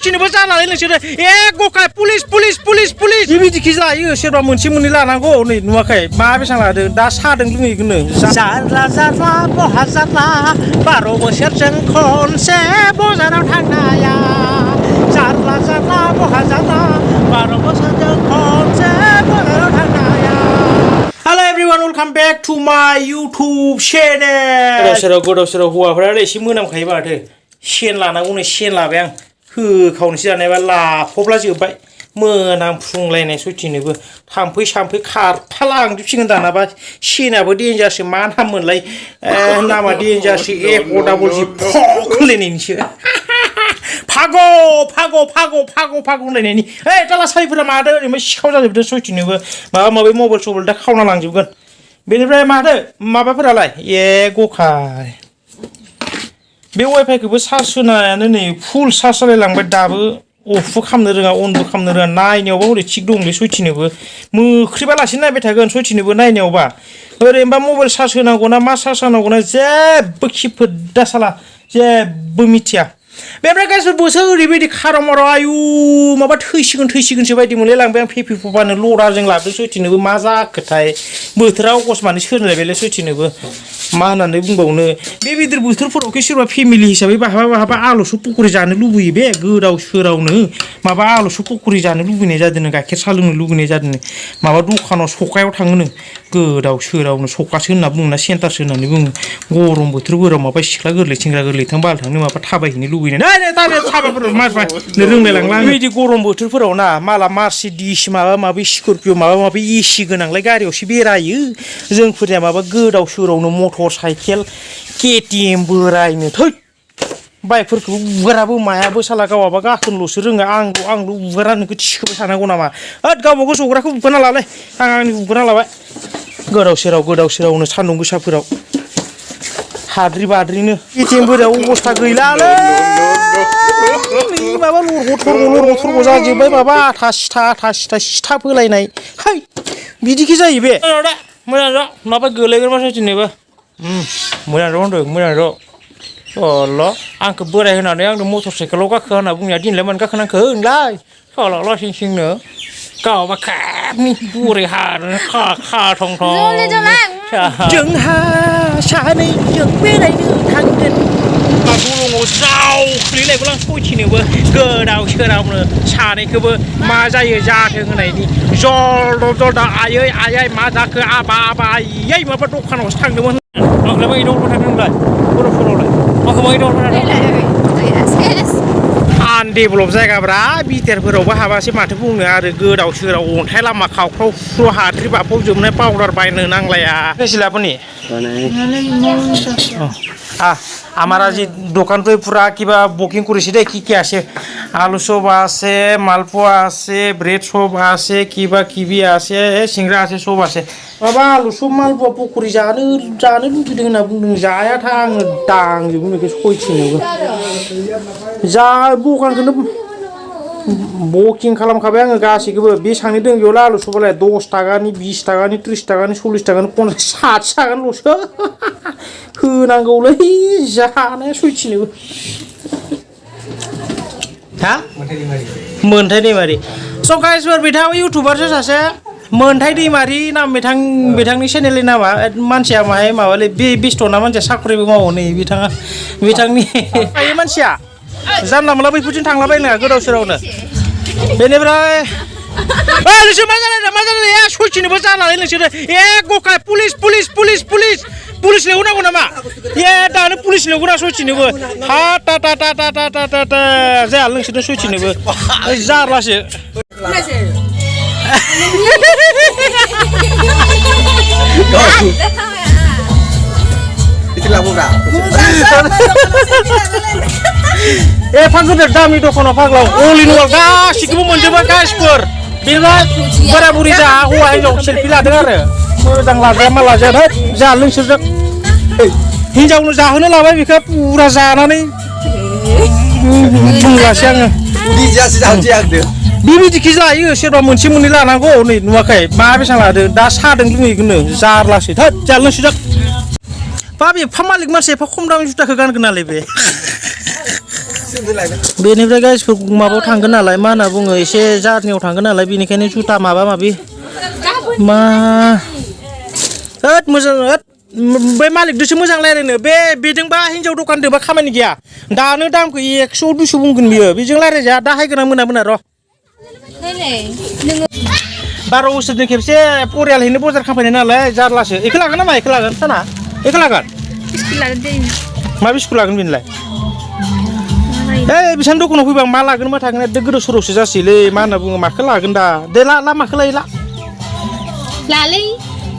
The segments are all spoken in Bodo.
सयथिनोबो जानानै नोंसोरो गखाय पुलिस बिबायदिखि जायो सोरबा मोनसे मोननै लानांगौ नै नुवाखै मा बेसां लादों दा सादों लोङैखौनो जारला बहा जारला 12 बोसोरजों खनसे बाजाराव थांनाया जारला बहा जारला 12 बोसोरजों खनसे बाजाराव थांनाया Hello everyone, welcome back to my YouTube channel. गोदाव सोराव हौवाफोरा एसे मोनामखायो माथो सेन लानांगौनो सेन लाबाय आं होखावनोसै जानायबा लाफबला जोब्बाय मोनामफुंलायनाय सयथिनोबो थाम्फै खारफालांजोबसिगोन दानाबा सेनाबो देन्जारसो मा नाम मोनलाय नामा देन्जारसो FOWG होनलायनायनिसो फागो होनलायनायनि ओइ दाला सालिफोरा माथो ओरैनो सिखाव जाजोबदों सयथिनोबो माबा माबि मबाइल सबेल दा खावना लांजोबगोन बेनिफ्राय माथो माबाफोरालाय गखाय बे वाइफाइखौबो चार्ज होनायानो नै फुल चार्ज जालायलांबाय दाबो अफबो खालामनो रोङा अनबो खालामनो रोङा नायनायावबा हरै थिग दंलै सयथिनोबो मोख्रिबालासिनो नायबाय थागोन सयथिनोबो नायनायावबा ओरैनोबा मबाइल चार्ज होनांगौना मा चार्ज होनांगौना जेबो खिफोदा साला जेबो मिथिया बेनिफ्राय गासिबो बोसोर ओरैबायदि खाराव आयु माबा थैसिगोनसो बायदि मोनलायलांबाय आं फेफे फुफानो लराजों लाबोदों सयथिनोबो मा जाखोथाय बोथोरा अकसमानै सोलायबायलै सयथिनोबो मा होननानै बुंबावनो बे गिदिर बोथोरफोरावखि सोरबा फेमिलि हिसाबै बहाबा आलुसो पकरि जानो लुबैयो बे गोदाव सोरावनो माबा आलुसो पकरि जानो लुबैनाय जादोंनो गाइखेर साहा लोंनो लुबैनाय जादोंनो माबा दखानाव सकायाव थाङोनो गोदाव सोरावनो सकासो होनना बुङोना सेन्टारसो होननानै बुङो गरम बोथोरफोराव माबा सिख्ला गोरलै सेंग्रा गोरलै थां बाल थांनो माबा थाबायहैनो लुबैनाय नै थाबायफोराव मारफा रोंलाय लांला बेबायदि गरम बोथोरफोराव ना माला मार्सिडिस माबा माबि स्करपिअ माबा माबि एसि गोनांलाय गारियावसो बेरायो जोंफोरनिया माबा गोदाव सोरावनो मटर साइकेल KTM बोरायनो थै बाइकफोरखौबो उगाराबो मायाबो साला गावाबा गाखोनोल'सो रोङा आंल' उगारा नोंखौ थिखोबाय थानांगौ नामा होद गावबागाव जग्राखौ उगारना लालाय आंनि उगारना लाबाय गोदाव सोरावनो सान्दुं गोसाफोराव हाद्रि बाद्रिनो KTM बोरायाव अबस्था गैलालै माबा लरग' जाजोब्बाय माबा आथा सिथा फोलायनाय है बिदिखि जायो बे मोजां जा माबा गोलैगोन मा सयथिनोबो मोजां जा होनदों मोजां जा अल्ल' आंखौ बोराय होनानै आंनो मटर साइकेलाव गाखो होनना बुंनाया दिनैलाय मानो गाखोनांखो होनलाय साला सिंनो गावबा खाबनि बुरै हानो खा थं जोंहा सानैजों बेरायनो थांगोन दलङाव जावख्लिलायगोन आं सयथिनोबो गोदाव सोरावनो सानैखौबो मा जायो जाथों होननायनि जलदा आयै मा जाखो आबा आयै माबा दखानावसो थांदोंमोन आंलाय मा दखानाव थांदोंमोनलाय बर'फोरावलाय माखौ मा दखानाव थांदों आनडेभेलप जायगाब्रा बिटिआरफोरावबो हाबासो माथो बुंनो आरो गोदाव सोराव अन्थाइ लामा खावख्राव हाद्रि बाफबजोबनाय पाउडार बायनो नांलाया फैसिलापनि हमारा जी দোকান पे पूरा কিবা বুকিং করেছি দে কি আছে আলু সব আছে মালপোয়া আছে ব্রেড সব আছে কিবা কিবি আছে সিংড়া আছে সব আছে বাবা আলু সব মালপোয়া পকরি जानो लुबैदों होनना बुंदों जायाथा आङो दांजोबो नोंखौ सयथिनोबो जा दखानखौनो बुकिं खालामखाबाय आङो गासैखौबो बेसेबांनि दं बेयावलाय आलु सबालाय 10 टाकानि 20 टाकानि 30 टाकानि 40 टाकानि 50 60 टाकानिल'सो होनांगौलै जानाया सयथिनोबो हा मोनथाय दैमारि स' गाइसफोर बिथाङा इउटुबारसो सासे मोनथाय दैमारि नाम बिथांनि चेनेलनि नामा मानसिया माहाय माबालै बे बेस्थ'ना मानसिया साख्रिबो मावो नै बिथांनि मानसिया जानला मोनला बैफोरजों थांलाबायनो गोदाव सोरावनो बेनिफ्राय नोंसोर मा जालाय सयथिनोबो जानानै नोंसोरो गखाय पुलिस लेंहरनांगौ नामा दानो पुलिस लेंहरा सयथिनोबो हा ता जाया नोंसोरनो सयथिनोबो जारलासो एफा गिदिर दामि दखानाव फाग्ला अल इन अल गासिखौबो मोनजोबो गाइसफोर बेनिफ्राय बोराय बुरि जा हौवा हिनजाव सेलफि लादों आरो मोजां लाजाया मा लाजाया जा नोंसोरजों हिनजावनो जाहोनो लाबाय बेखौ पुरा जानानै बुंलासै आङो बेबायदिखि जायो सोरबा मोनसे मोननै लानांगौ नै नुवाखै मा बेसां लादों दा सादों लोङैखौनो जारलासै थोद जा लोंसै बा एफा मालिक मानसि एफा खम दामि जुथाखौ गानगोन नालाय बे बेनिफ्राय गाइसफोर माबायाव थांगोन नालाय मा होनना बुङो एसे जारनियाव थांगोन नालाय बेनिखायनो जुथा माबा माबि मा होद मोजां होद बे मालिकदोसो मोजां रायलायनो बेजोंबा हिनजाव दखानदोंबा खामानि गैया दानो दामखौ 100 200 बुंगोन बियो बेजों रायलायजाया दाहायगोन आं मोना र' 12 बोसोरनि खेबसे परियालहैनो बजार खालामफैनाय नालाय जारलासो एखौ लागोन नामा एखौ लागोन साना एखौ लागोन मा बिस्कुट लागोन बेनोलाय बिसान दखानाव फैबा मा लागोन मा थागोन एकदम गोदाव सोरावसो जासैलै मा होनना बुङो माखौ लागोन दा दे ला माखौ लायो लालै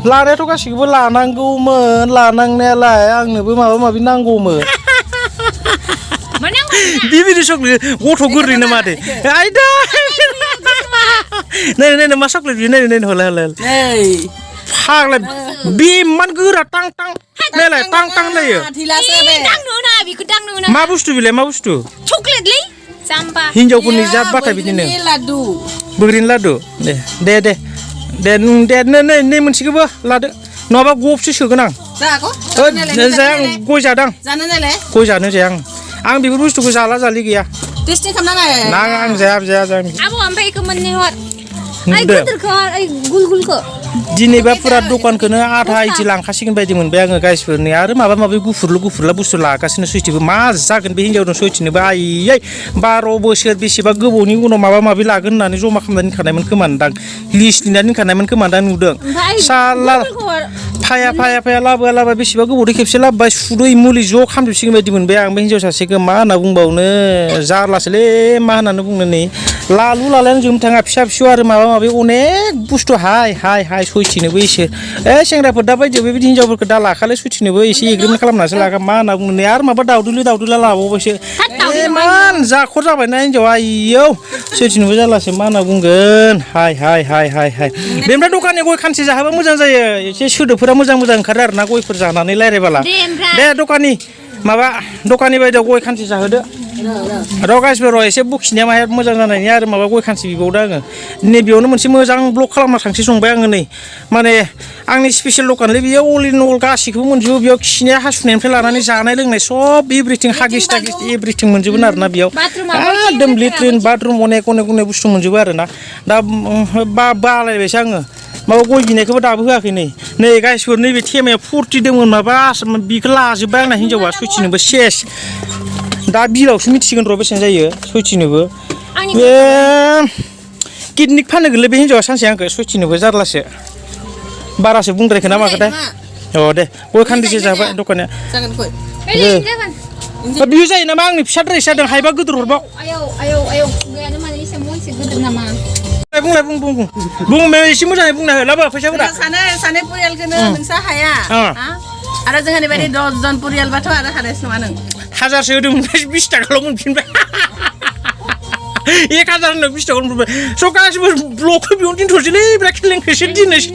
लानायाथ' गासिखौबो लानांगौमोन लानांनायालाय आंनोबो माबा माबि नांगौमोन बिबिदि चक्लेट गथ' गोरलैनो माथो आयदा नै मा चक्लेट बियो नै हले फाग्ला बेमान गोरा टां टां नायलाय टां टां लायो मा बुस्थु बिलाय मा बुस्थु चक्लेटलै जाम्बा हिनजावफोरनि जात बाथाय बिदिनो बोग्रिनि लादु दे नै मोनसेखौबो लादो नङाबा गबसो सोगोन आं जाया आं गय जादां गय जानो जाया आं बेफोर बुस्थुखौ जाला जालि गैया टेस्टिं खालामनाङा नाङा आं जाया आबौ ओमफ्राय इखौ मोननै हर ओइ गिदिरखौ ओइ गुलखौ दिनैबा फुरा दखानखौनो आधा इदि लांखासिगोन बायदि मोनबाय आङो गाइसफोरनि आरो माबा माबि गुफुरला बुस्थु लागासिनो सैथिबो मा जागोन बे हिनजावजों सैथिनोबो आयै 12 बोसोर बेसेबा गोबावनि उनाव माबा माबि लागोन होननानै जमा खालामनानै दोनखानायमोन खोमानदां लिस्ट लिरनानै दोनखानायमोन खोमानदां नुदों साला फाया लाबोआ बेसेबा गोबावदो खेबसे लाबोबाय सुदै मुलि ज' खालामजोबसिगोन बायदि मोनबाय आं बे हिनजाव सासेखौ मा होनना बुंबावनो जारलासोलै मा होननानै बुंनो नै लालु लालायानो जोबनो थाङा फिसा आरो माबा माबि अनेक बुस्थु हाय सयथिनोबो एसे सेंग्राफोर दा बायदियाव बेबायदि हिनजावफोरखौ दा लाखालै सयथिनोबो एसे एग्रिमेन्ट खालामनासो लाखा मा होनना बुंनो आरो माबा दावदुला लाबावबायसो इमान जाखर जाबायना हिनजावा आयौ सयथिनोबो जारलासो मा होनना बुंगोन हाय बेनिफ्राय दखाननि गय खानसे जाहोबा मोजां जायो एसे सोदोबफोरा मोजां ओंखारो आरो ना गयफोर जानानै रायज्लायबाला दे दखाननि बायदियाव गय खानसे जाहोदो र' गाइसफोर एसे बुखिनाया माहाय मोजां जानायनि आरो माबा गय खानसे बिबावदो आङो नैबेयावनो मोनसे मोजां ब्लक खालामना थांसै संबाय आङो नै माने आंनि स्पेसियेल दखानलै बेयो अल इन अल गासिखौबो मोनजोबो बेयाव खिनाया हासुनायनिफ्राय लानानै जानाय लोंनाय सब एभ्रिथिं हागिस टागिस एभ्रिथिं मोनजोबो आरोना बेयाव एकदम लेट्रिन बाथरुम अनेक बुस्थु मोनजोबो आरोना दा बालायबायसो आङो माबा गय बिनायखौबो दाबो होआखै नै गाइसफोर नैबे थेमाया 40 दंमोन माबा बेखौ लाजोब्बाय आंना हिनजावा सयथिनोबो सेस दा बिलावसो मिथिसिगोन र' बेसेबां जायो सयथिनोबो बे किडनिक फानगोनलै बे हिनजावा सानसे आंखौ सयथिनोबो जारलासो बारासो बुंद्रायखो ना माखोथाय दे गय खान्दिसे जाबाय दखाना बियो जायो नामा आंनि फिसाद्राय जादों हायबा गोदोर हरबाव बुंलाय एसे मोजाङै बुंना हो लाबो फैसाफोरा सानै परियालखौनो नोंसा हाया आरो जोंहानि बायदि 10 जन परियालबाथ' आरो हानायसो नङा नों 1000सो होदोंमोन 20 थाखाल' मोनफिनबाय 1000 होनना 20 थाखाल' मोनफिनबाय स' गासिबो ब्लकखौ बेयावनो दोनथ'सैलै बिराद खेलेंखोसो दिनैसो